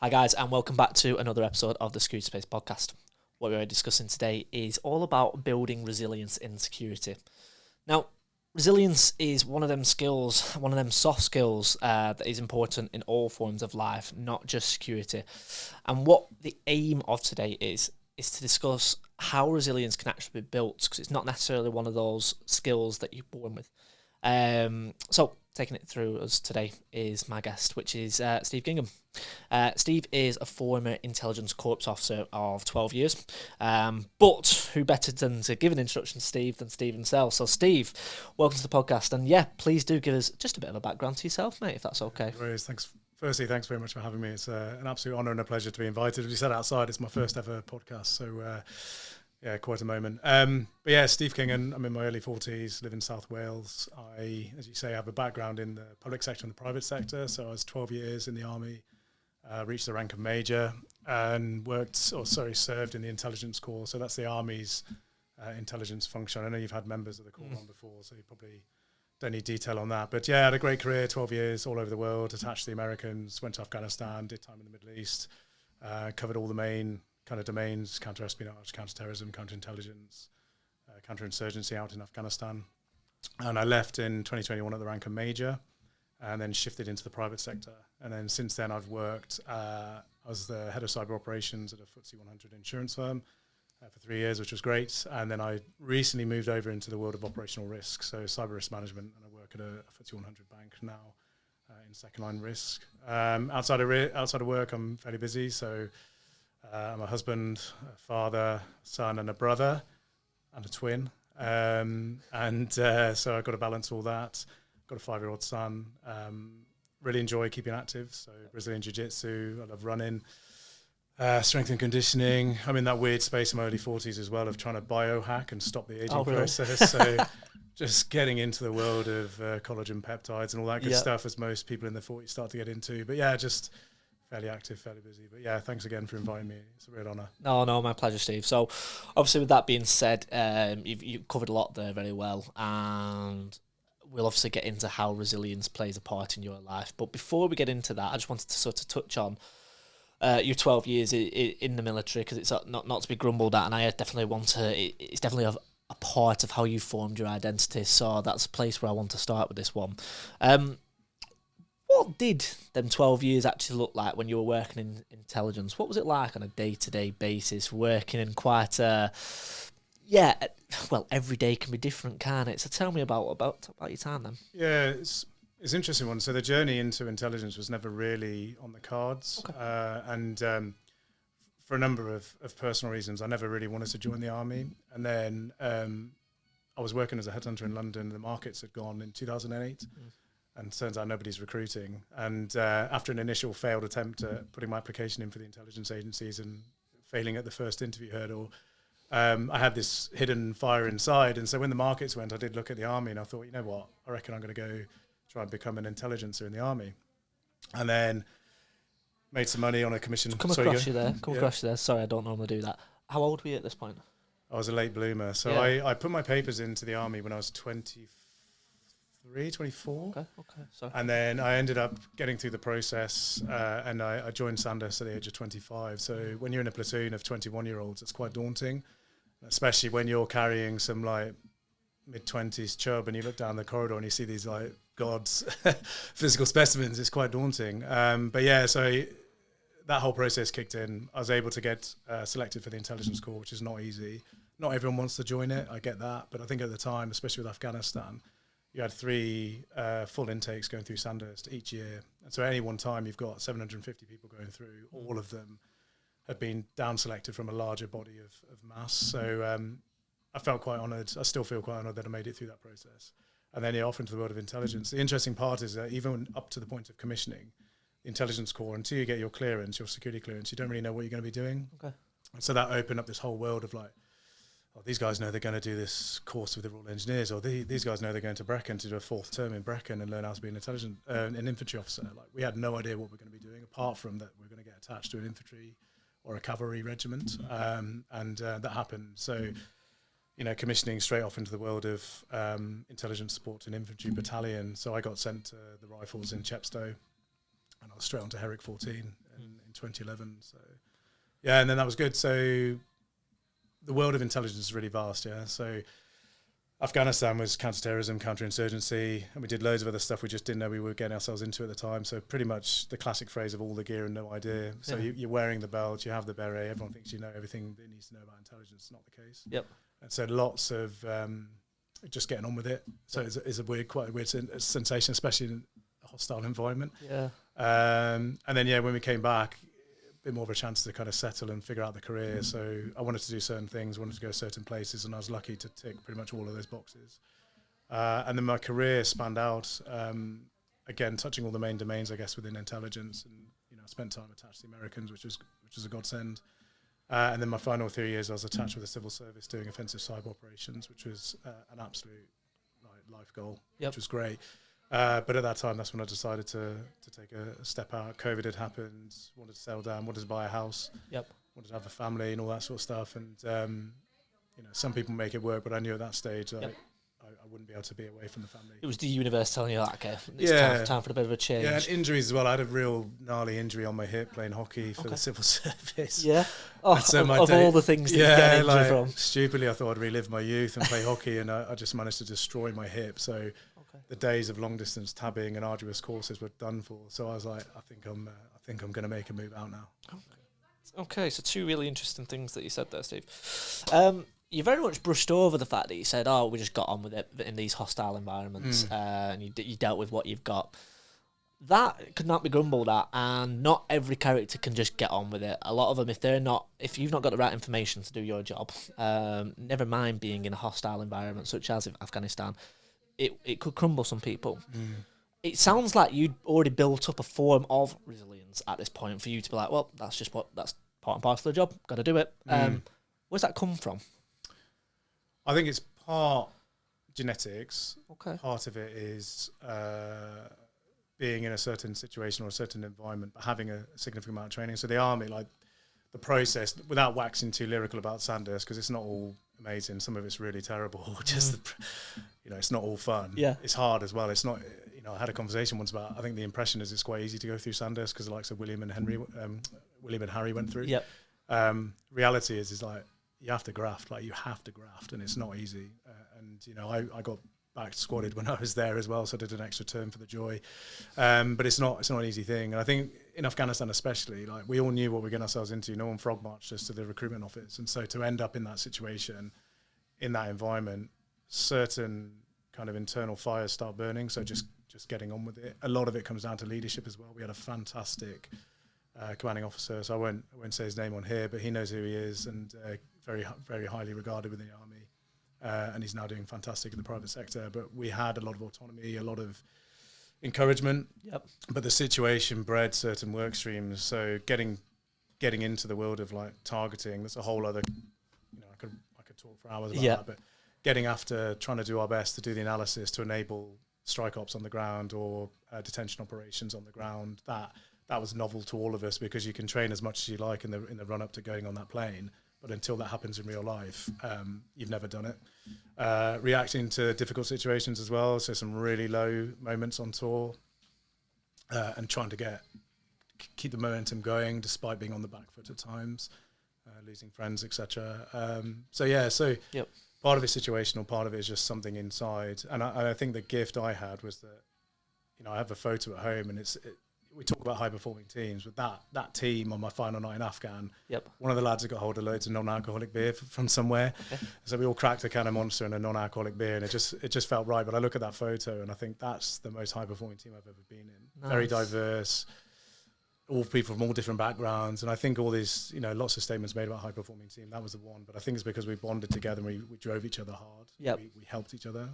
Hi guys, and welcome back to another episode of the Security Space podcast. What we're discussing today is all about building resilience in security. Now, resilience is one of them skills, one of them soft skills that is important in all forms of life, not just security. And what the aim of today is to discuss how resilience can actually be built, because it's not necessarily one of those skills that you're born with. So taking it through us today is my guest, which is Steve Kinghan. Steve is a former intelligence corps officer of 12 years, but who better than to give an introduction to Steve than Steve himself. So Steve, welcome to the podcast, and yeah, please do give us just a bit of a background to yourself, mate, if that's okay. Thanks. Firstly, thanks very much for having me. It's an absolute honour and a pleasure to be invited. As you said outside, it's my first ever podcast, so yeah, quite a moment. But yeah, Steve Kinghan, I'm in my early 40s, live in South Wales. I, as you say, have a background in the public sector and the private sector. So I was 12 years in the army, reached the rank of major, and served in the intelligence corps. So that's the army's intelligence function. I know you've had members of the corps on before, so you probably don't need detail on that. But yeah, I had a great career, 12 years all over the world, attached to the Americans, went to Afghanistan, did time in the Middle East, covered all the main kind of domains: counter-espionage, counter-terrorism, counter-intelligence, counter-insurgency out in Afghanistan. And I left in 2021 at the rank of major, and then shifted into the private sector. And then since then I've worked, I was the head of cyber operations at a FTSE 100 insurance firm for 3 years, which was great. And then I recently moved over into the world of operational risk, so cyber risk management, and I work at a FTSE 100 bank now in second line risk. Outside of work, I'm fairly busy, so I'm a husband, a father, son, and a brother, and a twin. So I've got to balance all that. Got a 5-year-old son. Really enjoy keeping active. So Brazilian Jiu-Jitsu. I love running, strength and conditioning. I'm in that weird space in my early 40s as well of trying to biohack and stop the aging process. So just getting into the world of collagen peptides and all that good stuff, as most people in their 40s start to get into. But yeah, just fairly active, fairly busy. But yeah, thanks again for inviting me. It's a real honour. No, my pleasure, Steve. So obviously with that being said, you've covered a lot there very well, and we'll obviously get into how resilience plays a part in your life. But before we get into that, I just wanted to sort of touch on your 12 years in the military, because it's not to be grumbled at, and I definitely want to, it's definitely a part of how you formed your identity. So that's a place where I want to start with this one. What did them 12 years actually look like when you were working in intelligence? What was it like on a day-to-day basis, working in quite a... Yeah, well, every day can be different, can't it? So tell me about your time then. Yeah, it's an interesting one. So the journey into intelligence was never really on the cards. Okay. For a number of personal reasons, I never really wanted to join the army. And then I was working as a headhunter in London. The markets had gone in 2008. And turns out nobody's recruiting. And after an initial failed attempt at putting my application in for the intelligence agencies and failing at the first interview hurdle, I had this hidden fire inside. And so when the markets went, I did look at the army and I thought, you know what, I reckon I'm going to go try and become an intelligencer in the army. And then made some money on a commission. Come across you there. Sorry, I don't normally do that. How old were you at this point? I was a late bloomer. So I put my papers into the army when I was 24. Okay. Sorry. And then I ended up getting through the process, and I joined Sandhurst at the age of 25. So when you're in a platoon of 21-year-olds, it's quite daunting, especially when you're carrying some like mid-20s chub and you look down the corridor and you see these like gods physical specimens. It's quite daunting. But yeah, so that whole process kicked in. I was able to get selected for the intelligence corps, which is not easy. Not everyone wants to join it. I get that. But I think at the time, especially with Afghanistan, you had 3 full intakes going through Sandhurst each year. And so at any one time, you've got 750 people going through. All of them had been down-selected from a larger body of mass. So I felt quite honoured. I still feel quite honoured that I made it through that process. And then off into the world of intelligence. The interesting part is that even up to the point of commissioning, the intelligence corps, until you get your clearance, your security clearance, you don't really know what you're going to be doing. Okay. And so that opened up this whole world of like, oh, these guys know they're going to do this course with the Royal Engineers, or these guys know they're going to Brecon to do a 4th term in Brecon and learn how to be an infantry officer. Like, we had no idea what we're going to be doing, apart from that we're going to get attached to an infantry or a cavalry regiment, and that happened. So, you know, commissioning straight off into the world of intelligence support to an infantry battalion. So I got sent to the rifles in Chepstow, and I was straight on to Herrick 14 in 2011. So yeah, and then that was good. So the world of intelligence is really vast. Yeah, so Afghanistan was counter-terrorism, counter-insurgency, and we did loads of other stuff we just didn't know we were getting ourselves into at the time. So pretty much the classic phrase of all the gear and no idea. So you're wearing the belt, you have the beret, everyone thinks you know everything that needs to know about intelligence. It's not the case. Yep. And so lots of just getting on with it. So it's quite a weird sensation, especially in a hostile environment. Yeah. And then, when we came back, bit more of a chance to kind of settle and figure out the career. So I wanted to do certain things, wanted to go certain places, and I was lucky to tick pretty much all of those boxes. And then my career spanned out, again, touching all the main domains, I guess, within intelligence. And, I spent time attached to the Americans, which was a godsend. And then my final 3 years, I was attached with the civil service doing offensive cyber operations, which was an absolute life goal, which was great. But at that time, that's when I decided to take a step out. COVID had happened, wanted to settle down, wanted to buy a house, wanted to have a family and all that sort of stuff. And, some people make it work, but I knew at that stage I wouldn't be able to be away from the family. It was the universe telling you that, okay, it's time for a bit of a change. Yeah, and injuries as well. I had a real gnarly injury on my hip playing hockey for the civil service. Yeah? Oh, so of all the things that you get an injury from. Stupidly, I thought I'd relive my youth and play hockey, and I just managed to destroy my hip. So the days of long distance tabbing and arduous courses were done for. So I was like, I think I'm going to make a move out now. Okay, so two really interesting things that you said there, Steve. You very much brushed over the fact that you said, we just got on with it in these hostile environments, and you dealt with what you've got. That could not be grumbled at, and not every character can just get on with it. A lot of them, if you've not got the right information to do your job, never mind being in a hostile environment such as Afghanistan, it could crumble some people. It sounds like you'd already built up a form of resilience at this point for you to be like, well, that's part and parcel of the job, got to do it. Where's that come from? I think it's part genetics. Okay. Part of it is being in a certain situation or a certain environment, but having a significant amount of training. So the army, like the process, without waxing too lyrical about Sandhurst, because it's not all amazing. Some of it's really terrible. Just, it's not all fun. Yeah. It's hard as well. It's not, I had a conversation once about, I think the impression is it's quite easy to go through Sandhurst because the likes of William and Harry went through. Yep. Reality is like, you have to graft, and it's not easy. I got back squatted when I was there as well, so I did an extra term for the joy. But it's not an easy thing. And I think in Afghanistan especially, like we all knew what we were getting ourselves into. No one frog marched us to the recruitment office. And so to end up in that situation, in that environment, certain kind of internal fires start burning. So just getting on with it. A lot of it comes down to leadership as well. We had a fantastic commanding officer, so I won't say his name on here, but he knows who he is, and very, very highly regarded within the army, and he's now doing fantastic in the private sector. But we had a lot of autonomy, a lot of encouragement. Yep. But the situation bred certain work streams. So getting into the world of like targeting, that's a whole other. I could talk for hours about that. But getting after trying to do our best to do the analysis to enable strike ops on the ground or detention operations on the ground. That was novel to all of us because you can train as much as you like in the run up to going on that plane, but until that happens in real life, you've never done it. Reacting to difficult situations as well, so some really low moments on tour, and trying to keep the momentum going despite being on the back foot at times, losing friends, etc. Yep. Part of it's situational, part of it is just something inside, and I think the gift I had was that, I have a photo at home, and we talk about high-performing teams, but that team on my final night in Afghan, one of the lads had got hold of loads of non-alcoholic beer from somewhere. Okay. So we all cracked a can of Monster and a non-alcoholic beer, and it just felt right. But I look at that photo, and I think that's the most high-performing team I've ever been in. Nice. Very diverse, all people from all different backgrounds. And I think all these, lots of statements made about high-performing team, that was the one. But I think it's because we bonded together and we drove each other hard. Yep. We helped each other.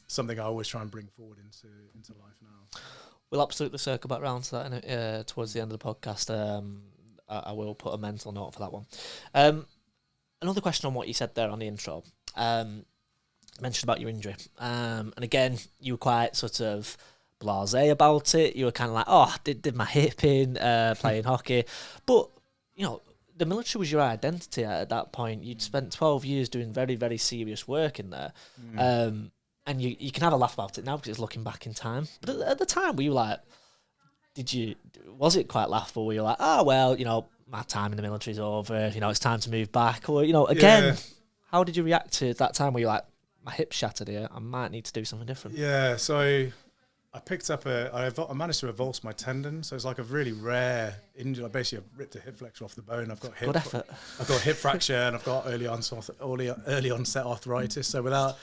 Something I always try and bring forward into life now. We'll absolutely circle back round to that towards the end of the podcast. I will put a mental note for that one. Another question on what you said there on the intro. Mentioned about your injury. And again, you were quite sort of blasé about it. You were kind of like, did my hip in playing hockey. But, the military was your identity at that point. You'd spent 12 years doing very, very serious work in there. And you can have a laugh about it now because it's looking back in time. But at the time, were you like, was it quite laughable? Were you like, oh, well, my time in the military is over, it's time to move back? Or, again, how did you react to that time where you're like, my hip's shattered here, I might need to do something different? Yeah, so I picked up I managed to avulse my tendon, so it's like a really rare injury. Basically, I've ripped a hip flexor off the bone. I've got Good effort. I've got hip fracture, and I've got early onset arthritis. So without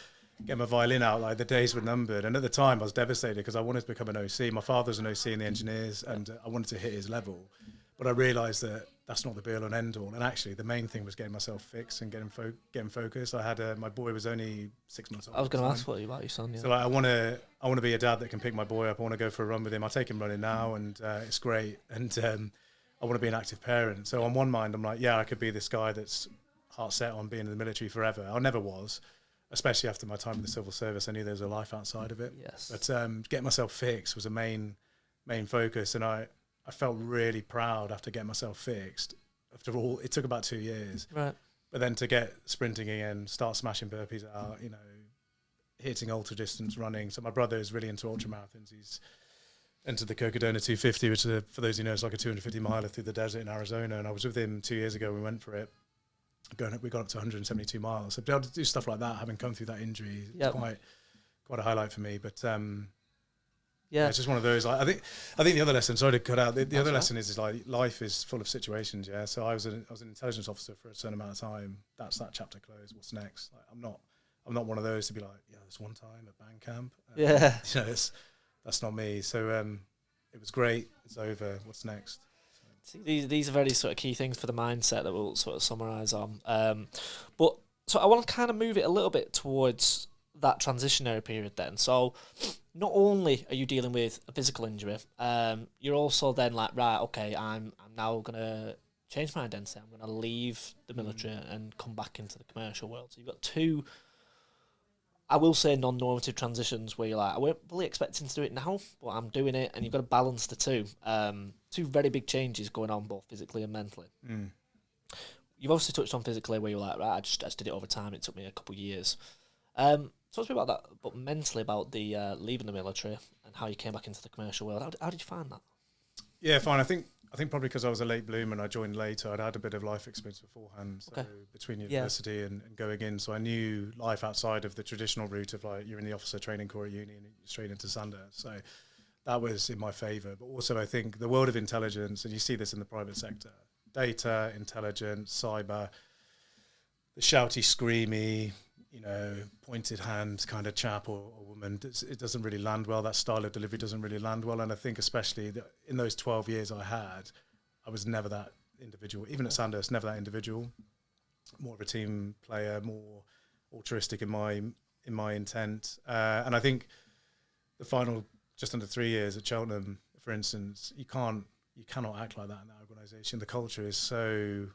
getting my violin out, like the days were numbered. And at the time, I was devastated because I wanted to become an OC. My father's an OC in the engineers, and I wanted to hit his level. But I realised that that's not the be all and end all. And actually, the main thing was getting myself fixed and getting focused. I had my boy was only 6 months old. I was going to ask what about your son. Yeah. So like, I want to be a dad that can pick my boy up. I want to go for a run with him. I take him running now, and it's great. And I want to be an active parent. So on one mind, I'm like, yeah, I could be this guy that's heart set on being in the military forever. I never was, especially after my time in the civil service. I knew there was a life outside of it. Yes. But getting myself fixed was a main focus, and I felt really proud after getting myself fixed. After all, it took about 2 years. Right. But then to get sprinting again, start smashing burpees out, hitting ultra distance running. So my brother is really into ultra marathons. He's entered the Cocodona 250, which is, for those who know, it's like a 250 miler through the desert in Arizona. And I was with him 2 years ago. We went for it. We got up to 172 miles. So to be able to do stuff like that, having come through that injury, it's quite a highlight for me. But yeah, it's just one of those. I think the other lesson. Sorry to cut out. The other lesson is like life is full of situations. Yeah. So I was an intelligence officer for a certain amount of time. That's that chapter closed. What's next? Like, I'm not one of those to be like, yeah, there's one time at band camp. That's not me. So it was great. It's over. What's next? These are very sort of key things for the mindset that we'll sort of summarise on. But so I want to kind of move it a little bit towards that transitionary period then. So not only are you dealing with a physical injury, you're also then like, right, okay, I'm now going to change my identity. I'm going to leave the military and come back into the commercial world. So you've got two, I will say, non-normative transitions where you're like, I weren't really expecting to do it now, but I'm doing it, and you've got to balance the two. Two very big changes going on both physically and mentally. You've obviously touched on physically where you're like, right, I just did it over time. It took me a couple of years. Talk to me about that, but mentally about the leaving the military and how you came back into the commercial world. How did you find that? Yeah, fine. I think probably because I was a late bloomer and I joined later, I'd had a bit of life experience beforehand. So between university and going in, so I knew life outside of the traditional route of like you're in the officer training corps at uni and you're straight into Sander. So that was in my favour. But also I think the world of intelligence, and you see this in the private sector, data, intelligence, cyber, the shouty, screamy, pointed hand kind of chap or woman, it doesn't really land well. That style of delivery doesn't really land well. And I think especially in those 12 years I was never that individual. Even at Sandhurst, never that individual. More of a team player, more altruistic in my intent. And I think the final just under 3 years at Cheltenham, for instance, you cannot act like that in that organisation. The culture is so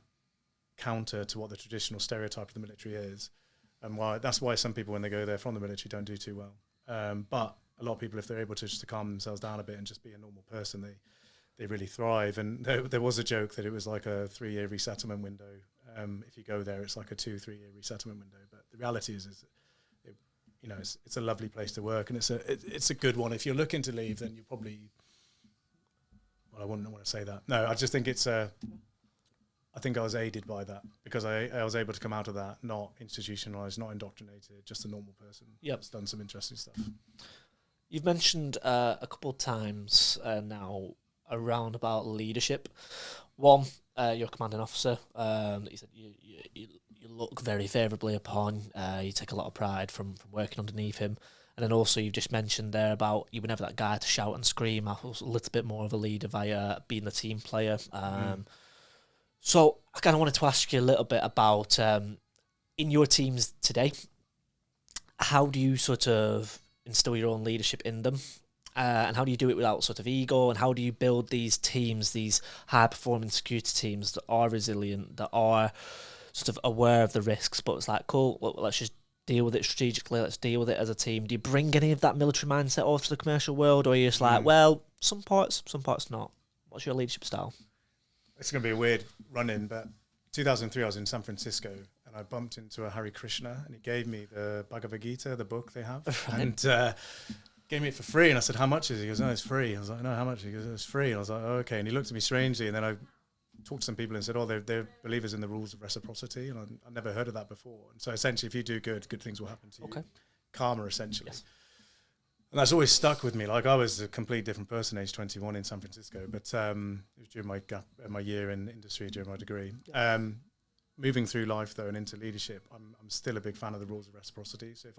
counter to what the traditional stereotype of the military is. And that's why some people, when they go there from the military, don't do too well. But a lot of people, if they're able to just to calm themselves down a bit and just be a normal person, they really thrive. And there was a joke that it was like a 3-year resettlement window. If you go there, it's like a 2-3 year resettlement window. But the reality is it's a lovely place to work, and it's a good one. If you're looking to leave, then you're probably. Well, I wouldn't want to say that. No, I just think it's a. I think I was aided by that because I was able to come out of that not institutionalized, not indoctrinated, just a normal person. That's done some interesting stuff. You've mentioned a couple of times now around about leadership. One, you're a commanding officer. That you said you look very favourably upon. You take a lot of pride from working underneath him. And then also you've just mentioned there about you were never that guy to shout and scream. I was a little bit more of a leader via being the team player. So I kind of wanted to ask you a little bit about, in your teams today, how do you sort of instill your own leadership in them? And how do you do it without sort of ego? And how do you build these teams, these high-performing security teams that are resilient, that are sort of aware of the risks, but it's like, cool, let's just deal with it strategically, let's deal with it as a team. Do you bring any of that military mindset over to the commercial world, or are you just like, well, some parts not? What's your leadership style? It's going to be a weird run-in, but 2003 I was in San Francisco and I bumped into a Hare Krishna and he gave me the Bhagavad Gita, the book they have. Right. And gave me it for free. And I said, how much is it? He goes, no, it's free. I was like, no, how much? He goes, it's free. And I was like, oh, okay. And he looked at me strangely. And then I talked to some people and said, oh, they're believers in the rules of reciprocity. And I never heard of that before. And so essentially, if you do good things will happen to you. Okay. Karma, essentially. Yes. And that's always stuck with me. Like, I was a complete different person, age 21 in San Francisco. But it was during my year in industry, during my degree. Yeah. Moving through life, though, and into leadership, I'm still a big fan of the rules of reciprocity. So if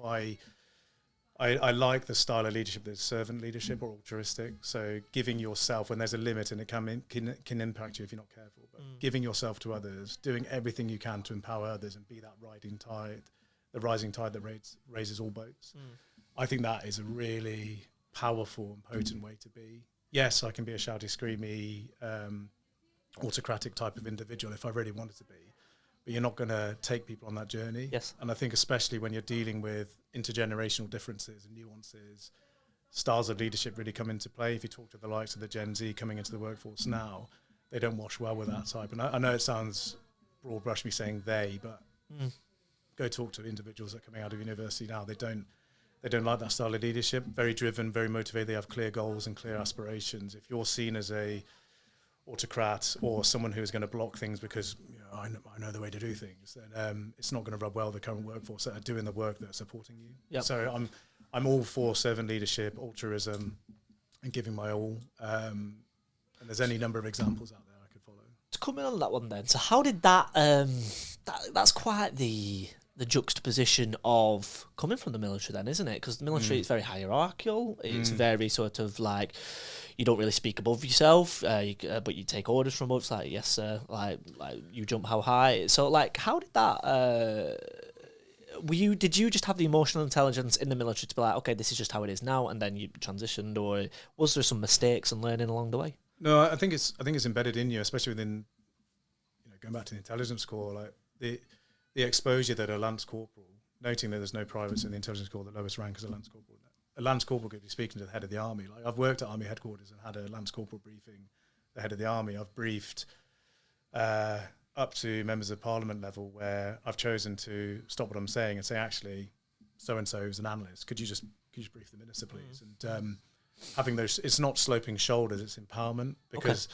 I like the style of leadership that's servant leadership or altruistic. So giving yourself when there's a limit, and it can impact you if you're not careful. But giving yourself to others, doing everything you can to empower others and be that rising tide that raises all boats. I think that is a really powerful and potent way to be. Yes, I can be a shouty, screamy, autocratic type of individual if I really wanted to be. But you're not going to take people on that journey. Yes. And I think especially when you're dealing with intergenerational differences and nuances, styles of leadership really come into play. If you talk to the likes of the Gen Z coming into the workforce now, they don't wash well with that type. And I know it sounds broad brush me saying they, but go talk to individuals that are coming out of university now. They don't like that style of leadership. Very driven, very motivated. They have clear goals and clear aspirations. If you're seen as a autocrat or someone who's going to block things because I know the way to do things, then it's not going to rub well the current workforce that are doing the work that are supporting you. Yep. So I'm all for servant leadership, altruism, and giving my all. And there's any number of examples out there I could follow. To come in on that one then, so how did that? That's quite the juxtaposition of coming from the military then, isn't it? Because the military is very hierarchical. It's very sort of like, you don't really speak above yourself, but you take orders from others, like, yes, sir, like you jump how high. So, like, how did that, did you just have the emotional intelligence in the military to be like, okay, this is just how it is now, and then you transitioned, or was there some mistakes and learning along the way? No, I think it's embedded in you, especially within, going back to the intelligence corps, like the exposure that a Lance Corporal, noting that there's no privates in the intelligence corps, the lowest rank is a Lance Corporal. A Lance Corporal could be speaking to the head of the army. Like, I've worked at Army headquarters and had a Lance Corporal briefing the head of the army. I've briefed up to members of parliament level where I've chosen to stop what I'm saying and say, actually, so-and-so is an analyst. Could you just brief the minister, please? And having those, it's not sloping shoulders, it's empowerment, because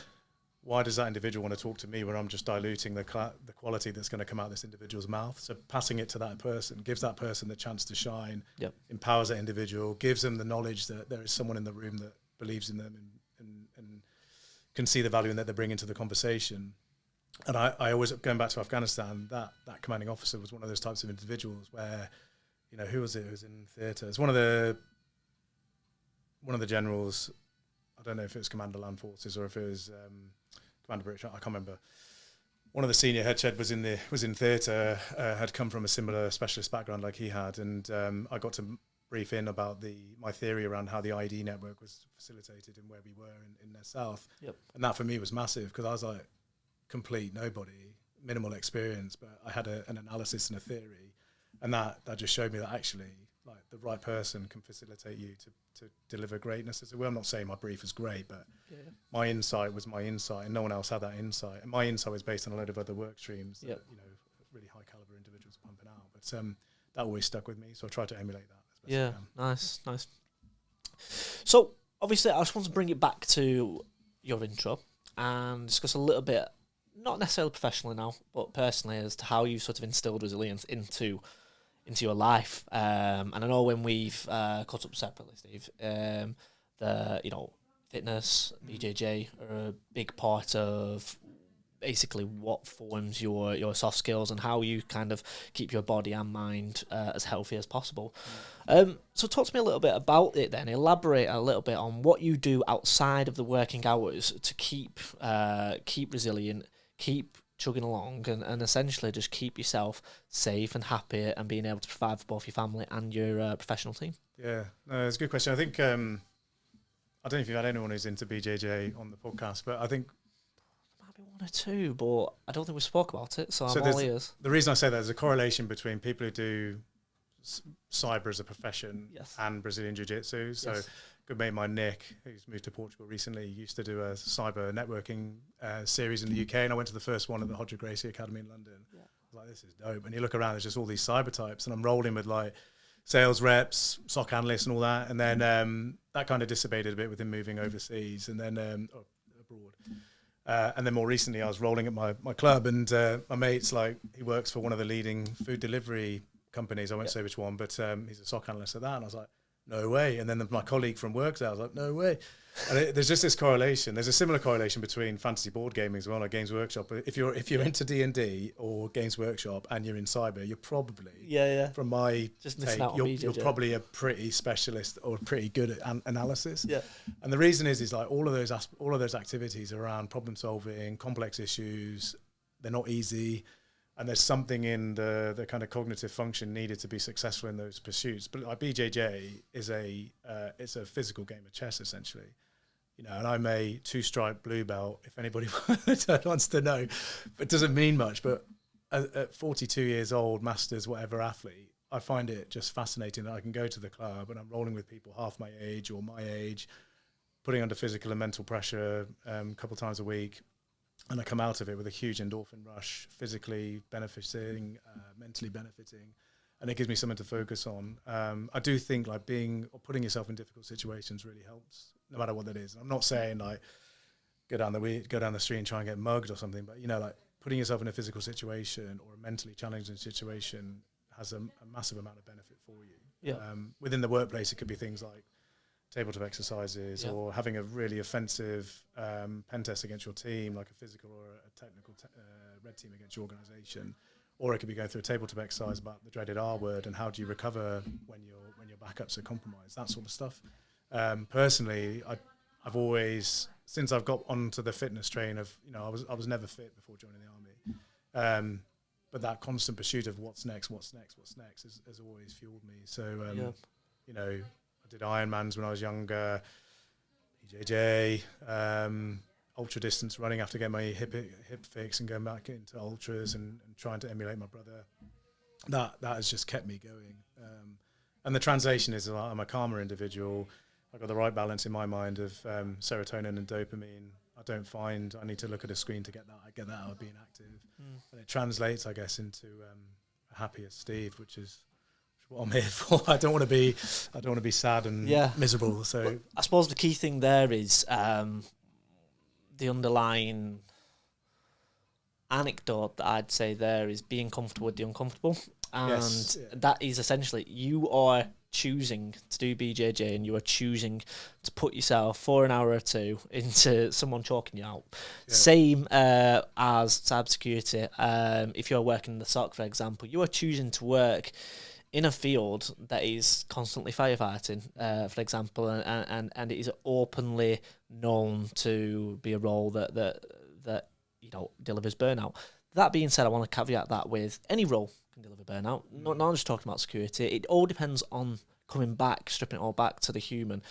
why does that individual want to talk to me when I'm just diluting the quality that's going to come out of this individual's mouth? So passing it to that person gives that person the chance to shine, empowers that individual, gives them the knowledge that there is someone in the room that believes in them and can see the value in that they bring into the conversation. And I always, going back to Afghanistan, that commanding officer was one of those types of individuals where, who was it who was in theatre? It's one of the generals, I don't know if it was Commander Land Forces or if it was Commander British, I can't remember. One of the senior head shed was in theatre, had come from a similar specialist background like he had, and I got to brief in about my theory around how the ID network was facilitated and where we were in their south. Yep. And that for me was massive, because I was like, complete nobody, minimal experience, but I had an analysis and a theory, and that just showed me that actually, like, the right person can facilitate you to deliver greatness. As well, I'm not saying my brief is great, but my insight was my insight, and no one else had that insight. And my insight was based on a load of other work streams that really high caliber individuals are pumping out. But that always stuck with me, so I tried to emulate that as best I can. Nice. So obviously, I just want to bring it back to your intro and discuss a little bit, not necessarily professionally now, but personally, as to how you sort of instilled resilience into your life. And I know when we've caught up separately, Steve, fitness, BJJ are a big part of basically what forms your soft skills and how you kind of keep your body and mind as healthy as possible. So talk to me a little bit about it then. Elaborate a little bit on what you do outside of the working hours to keep resilient, keep chugging along, and essentially just keep yourself safe and happy and being able to provide for both your family and your professional team. Yeah, no, it's a good question. I think, I don't know if you've had anyone who's into BJJ on the podcast, but I think there might be one or two, but I don't think we spoke about it, so I'm all ears. The reason I say that is a correlation between people who do cyber as a profession and Brazilian Jiu-Jitsu. So good mate of mine, Nick, who's moved to Portugal recently, used to do a cyber networking series in the UK, and I went to the first one at the Hodger Gracie Academy in London. I was like, this is dope. And you look around, there's just all these cyber types, and I'm rolling with like sales reps, SOC analysts, and all that. And then that kind of dissipated a bit with him moving overseas and then abroad. And then more recently, I was rolling at my club, and my mate's like, he works for one of the leading food delivery companies. I won't say which one, but he's a SOC analyst at that. And I was like, no way. And then my colleague from work said, I was like, no way. And there's just this correlation. There's a similar correlation between fantasy board gaming as well, like Games Workshop. If you're into D&D or Games Workshop and you're in cyber, you're probably from my take, you're probably a pretty specialist or pretty good at analysis. Yeah. And the reason is like all of those activities around problem solving, complex issues, they're not easy. And there's something in the kind of cognitive function needed to be successful in those pursuits. But like BJJ is it's a physical game of chess essentially, you know. And I'm a 2-stripe blue belt. If anybody wants to know, but it doesn't mean much. But at 42 years old, masters whatever athlete, I find it just fascinating that I can go to the club and I'm rolling with people half my age or my age, putting under physical and mental pressure a couple times a week. And I come out of it with a huge endorphin rush, physically benefiting, mentally benefiting, and it gives me something to focus on. I do think like putting yourself in difficult situations really helps, no matter what that is. I'm not saying like go down the street and try and get mugged or something, but you know, like putting yourself in a physical situation or a mentally challenging situation has a massive amount of benefit for you. Yeah. Within the workplace, it could be things like tabletop exercises or having a really offensive pen test against your team, like a physical or a technical red team against your organization, or it could be going through a tabletop exercise about the dreaded R word and how do you recover when your backups are compromised, that sort of stuff. Personally, I've always, since I've got onto the fitness train of, you know, I was never fit before joining the army, but that constant pursuit of what's next has always fueled me. So you know, I did Ironmans when I was younger, BJJ, ultra distance running after getting my hip fix and going back into ultras and trying to emulate my brother. That has just kept me going. And the translation is I'm a calmer individual. I've got the right balance in my mind of serotonin and dopamine. I don't find I need to look at a screen to get that. I get that out of being active. And it translates, I guess, into a happier Steve, which is what I'm here for. I don't want to be sad and miserable. So well, I suppose the key thing there is the underlying anecdote that I'd say there is being comfortable with the uncomfortable, and that is essentially you are choosing to do BJJ and you are choosing to put yourself for an hour or two into someone chalking you out. Same as cybersecurity. If you're working in the SOC, for example, you are choosing to work in a field that is constantly firefighting, for example, and it is openly known to be a role that you know delivers burnout. That being said, I want to caveat that with any role can deliver burnout. Not just talking about security. It all depends on stripping it all back to the human.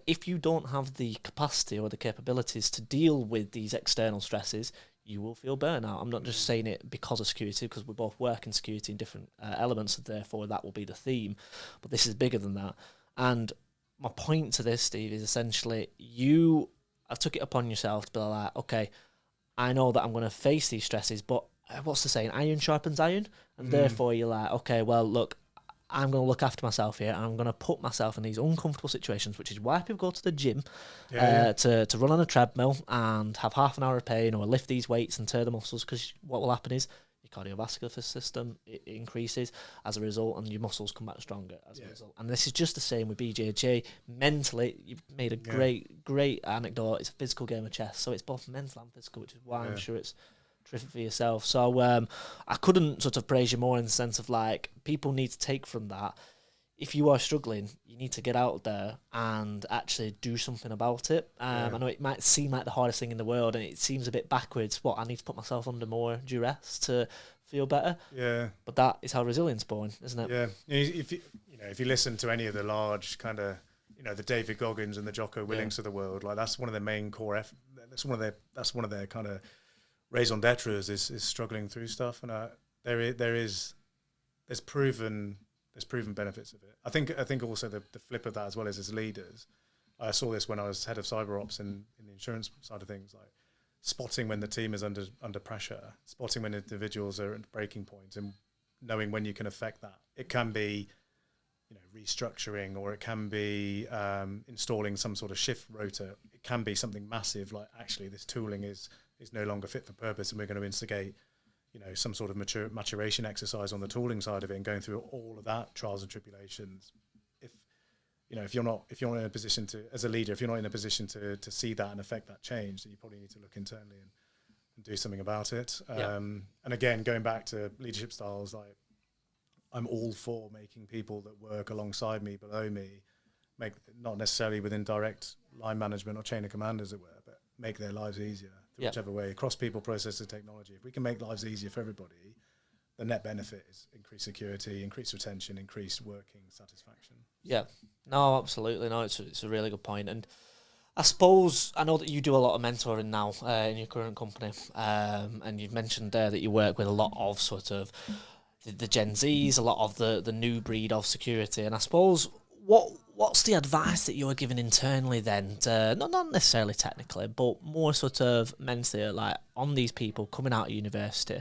If you don't have the capacity or the capabilities to deal with these external stresses, you will feel burnout. I'm not just saying it because of security, because we both work in security in different elements, and therefore that will be the theme. But this is bigger than that. And my point to this, Steve, is essentially I've took it upon yourself to be like, okay, I know that I'm going to face these stresses, but what's the saying? Iron sharpens iron. And therefore you're like, okay, well, look, I'm going to look after myself here, and I'm going to put myself in these uncomfortable situations, which is why people go to the gym to run on a treadmill and have half an hour of pain or lift these weights and tear the muscles, because what will happen is your cardiovascular system it increases as a result, and your muscles come back stronger as a result. And this is just the same with BJJ. Mentally, you've made a great anecdote. It's a physical game of chess, so it's both mental and physical, which is why I'm sure it's terrific for yourself. So I couldn't sort of praise you more in the sense of like people need to take from that. If you are struggling, you need to get out there and actually do something about it. I know it might seem like the hardest thing in the world, and it seems a bit backwards. I need to put myself under more duress to feel better. Yeah. But that is how resilience is born, isn't it? Yeah. If you listen to any of the large kind of, the David Goggins and the Jocko Willings of the world, like that's one of their main core. That's one of their kind of raison d'etre is struggling through stuff, and there's proven benefits of it. I think also the flip of that as well is as leaders. I saw this when I was head of cyber ops in the insurance side of things, like spotting when the team is under pressure, spotting when individuals are at breaking point, and knowing when you can affect that. It can be restructuring, or it can be installing some sort of shift rotor. It can be something massive, like actually this tooling is no longer fit for purpose, and we're going to instigate some sort of maturation exercise on the tooling side of it, and going through all of that trials and tribulations. If you're not in a position to, as a leader, if you're not in a position to see that and affect that change, then you probably need to look internally and do something about it. And again, going back to leadership styles, like I'm all for making people that work alongside me, below me, make, not necessarily within direct line management or chain of command, as it were, but make their lives easier through whichever way, across people, processes, technology. If we can make lives easier for everybody, the net benefit is increased security, increased retention, increased working satisfaction. Yeah, no, absolutely. No, it's a really good point. And I suppose I know that you do a lot of mentoring now in your current company, and you've mentioned there that you work with a lot of sort of the Gen Zs, a lot of the new breed of security. And I suppose what's the advice that you're giving internally then, to, not necessarily technically, but more sort of mentally, like on these people coming out of university?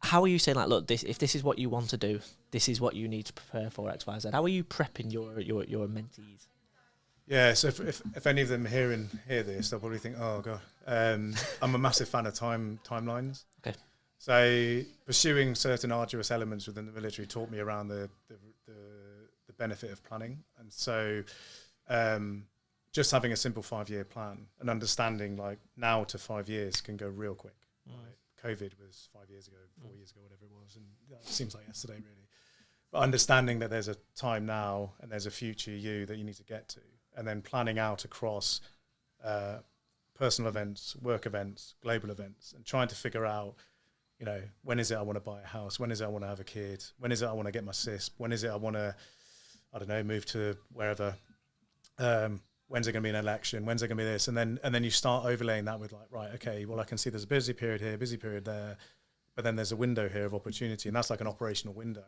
How are you saying, like, look, if this is what you want to do, this is what you need to prepare for X, Y, Z? How are you prepping your mentees? Yeah, so if any of them hear this, they'll probably think, oh god, I'm a massive fan of timelines. Okay. So pursuing certain arduous elements within the military taught me around the benefit of planning, and so just having a simple 5-year plan and understanding like now to 5 years can go real quick. Right? COVID was 5 years ago, 4 years ago, whatever it was, and it seems like yesterday really. But understanding that there's a time now and there's a future you that you need to get to, and then planning out across personal events, work events, global events, and trying to figure out, when is it I want to buy a house? When is it I want to have a kid? When is it I want to get my CISP? When is it I want to, move to wherever? When's it going to be an election? When's it going to be this? And then you start overlaying that with like, right, okay, well, I can see there's a busy period here, busy period there, but then there's a window here of opportunity, and that's like an operational window.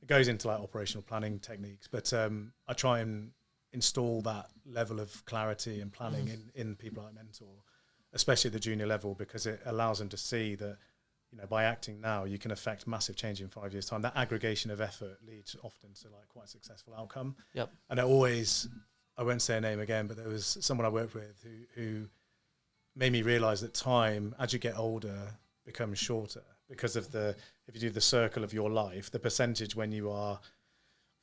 It goes into like operational planning techniques, but I try and install that level of clarity and planning in people I mentor, especially at the junior level, because it allows them to see that, by acting now, you can affect massive change in 5 years' time. That aggregation of effort leads often to like quite a successful outcome. Yep. And it always, I won't say a name again, but there was someone I worked with who made me realize that time, as you get older, becomes shorter because of if you do the circle of your life, the percentage when you are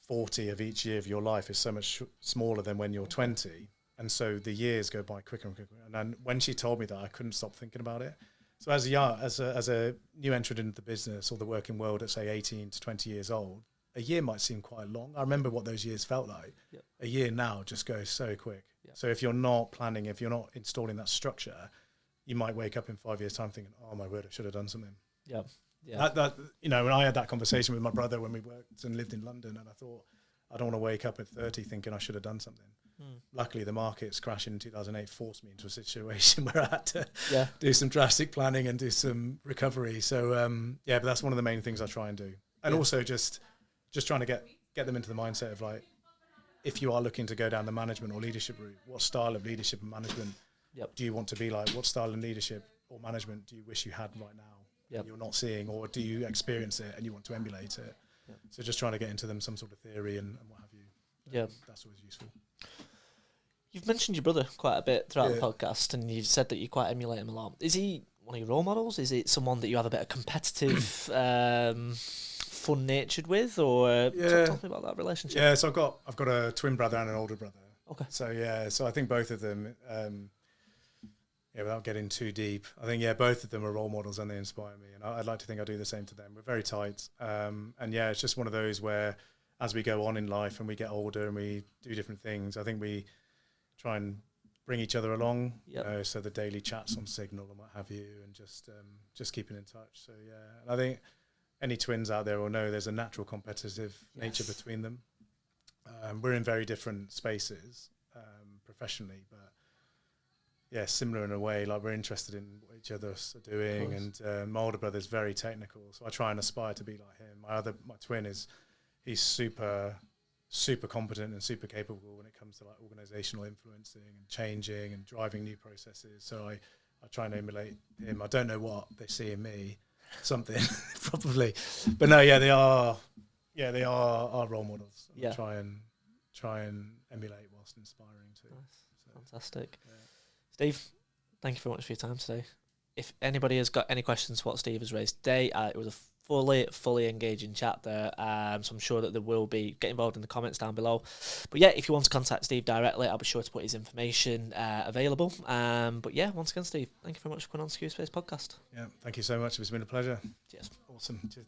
40 of each year of your life is so much smaller than when you're 20. And so the years go by quicker and quicker. And then when she told me that, I couldn't stop thinking about it. So as a new entrant into the business or the working world at say 18 to 20 years old, a year might seem quite long. I remember what those years felt like. Yep. A year now just goes so quick. Yep. So if you're not planning, if you're not installing that structure, you might wake up in 5 years' time thinking, oh my word, I should have done something. Yeah. Yeah. That when I had that conversation with my brother when we worked and lived in London, and I thought, I don't want to wake up at 30 thinking I should have done something. Luckily, the markets crashing in 2008 forced me into a situation where I had to do some drastic planning and do some recovery. So, but that's one of the main things I try and do. And also just trying to get them into the mindset of like, if you are looking to go down the management or leadership route, what style of leadership and management do you want to be like? What style of leadership or management do you wish you had right now that you're not seeing, or do you experience it and you want to emulate it? Yep. So just trying to get into them some sort of theory and what have you. Yeah, that's always useful. You've mentioned your brother quite a bit throughout the podcast, and you've said that you quite emulate him a lot. Is he one of your role models? Is it someone that you have a bit of competitive, fun-natured with, or talk to me about that relationship? Yeah, so I've got a twin brother and an older brother. Okay. So I think both of them, without getting too deep, I think both of them are role models and they inspire me, and I'd like to think I do the same to them. We're very tight, and it's just one of those where, as we go on in life and we get older and we do different things, I think we try and bring each other along, so the daily chats on Signal and what have you, and just keeping in touch. So and I think any twins out there will know there's a natural competitive nature between them. We're in very different spaces professionally, but similar in a way. Like we're interested in what each other are doing, and my older brother's very technical, so I try and aspire to be like him. My twin he's super competent and super capable when it comes to like organizational influencing and changing and driving new processes. So I try and emulate him. I don't know what they see in me, something probably, but no, they are Yeah, they are our role models. Yeah. Try and emulate whilst inspiring too. Nice. Fantastic. Yeah. Steve, thank you very much for your time today. If anybody has got any questions to what Steve has raised today, it was a fully engaging chat there. So I'm sure that there will be. Get involved in the comments down below. But yeah, if you want to contact Steve directly, I'll be sure to put his information available. But yeah, once again, Steve, thank you very much for coming on Security Space Podcast. Yeah, thank you so much. It's been a pleasure. Cheers. Awesome. Cheers.